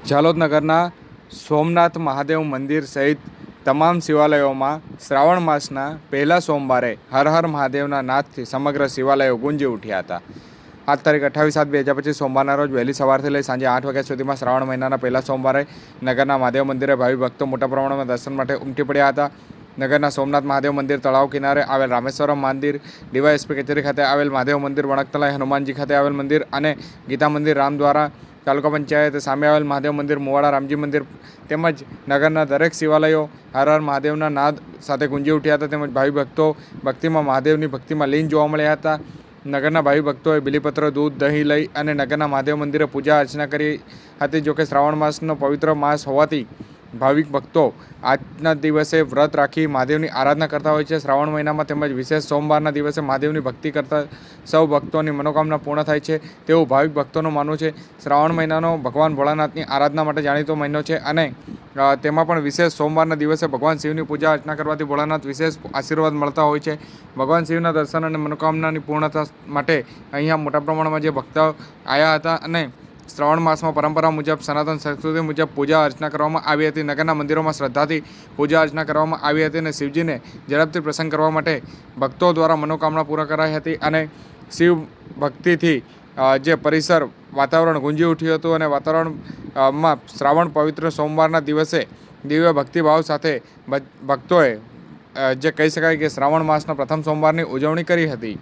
ઝાલોદ નગરના સોમનાથ મહાદેવ મંદિર સહિત તમામ શિવાલયોમાં શ્રાવણ માસના પહેલા સોમવારે હર હર મહાદેવના નાદથી સમગ્ર શિવાલયો ગુંજી ઉઠ્યા હતા। આજ તારીખ 28/7/2025 સોમવારના રોજ વહેલી સવારથી લઈ સાંજે 8 વાગ્યા સુધીમાં શ્રાવણ મહિનાના પહેલા સોમવારે નગરના મહાદેવ મંદિરે ભાવિ ભક્તો મોટા પ્રમાણમાં દર્શન માટે ઉમટી પડ્યા હતા। નગરના સોમનાથ મહાદેવ મંદિર તળાવ કિનારે આવેલ રામેશ્વરમ મંદિર, ડીવાયએસપી કચેરી ખાતે આવેલ મહાદેવ મંદિર, વણકતલાઈ હનુમાનજી ખાતે આવેલ મંદિર અને ગીતા મંદિર, રામદ્વારા તાલુકા પંચાયત સામે આવેલ મહાદેવ મંદિર, મુવાડા રામજી મંદિર તેમજ નગરના દરેક શિવાલયો હર હર મહાદેવના નાદ સાથે ગુંજી ઉઠ્યા હતા। તેમજ ભાવિ ભક્તો ભક્તિમાં મહાદેવની ભક્તિમાં લીન જોવા મળ્યા હતા। નગરના ભાવિ ભક્તોએ બિલીપત્ર, દૂધ, દહીં લઈ અને નગરના મહાદેવ મંદિરે પૂજા અર્ચના કરી હતી। જોકે શ્રાવણ માસનો પવિત્ર માસ હોવાથી ભાવિક ભક્તો આજના દિવસે વ્રત રાખી મહાદેવની આરાધના કરતા હોય છે। શ્રાવણ મહિનામાં તેમજ વિશેષ સોમવારના દિવસે મહાદેવની ભક્તિ કરતા સૌ ભક્તોની મનોકામના પૂર્ણ થાય છે તેવું ભાવિક ભક્તોનું માનવું છે। શ્રાવણ મહિનાનો ભગવાન ભોળાનાથની આરાધના માટે જાણીતો મહિનો છે અને તેમાં પણ વિશેષ સોમવારના દિવસે ભગવાન શિવની પૂજા અર્ચના કરવાથી ભોળાનાથ વિશેષ આશીર્વાદ મળતા હોય છે। ભગવાન શિવના દર્શન અને મનોકામનાની પૂર્ણતા માટે અહીંયા મોટા પ્રમાણમાં જે ભક્તો આવ્યા હતા અને શ્રાવણ માસમાં પરંપરા મુજબ સનાતન સંસ્કૃતિ મુજબ પૂજા અર્ચના કરવામાં આવી હતી। નગરના મંદિરોમાં શ્રદ્ધાથી પૂજા અર્ચના કરવામાં આવી હતી અને શિવજીને ઝડપથી પ્રસન્ન કરવા માટે ભક્તો દ્વારા મનોકામના પૂર્ણ કરાઈ હતી અને શિવ ભક્તિથી જે પરિસર વાતાવરણ ગુંજી ઉઠ્યું હતું અને વાતાવરણમાં શ્રાવણ પવિત્ર સોમવારના દિવસે દિવ્ય ભક્તિભાવ સાથે ભક્તોએ જે કહી શકાય કે શ્રાવણ માસના પ્રથમ સોમવારની ઉજવણી કરી હતી।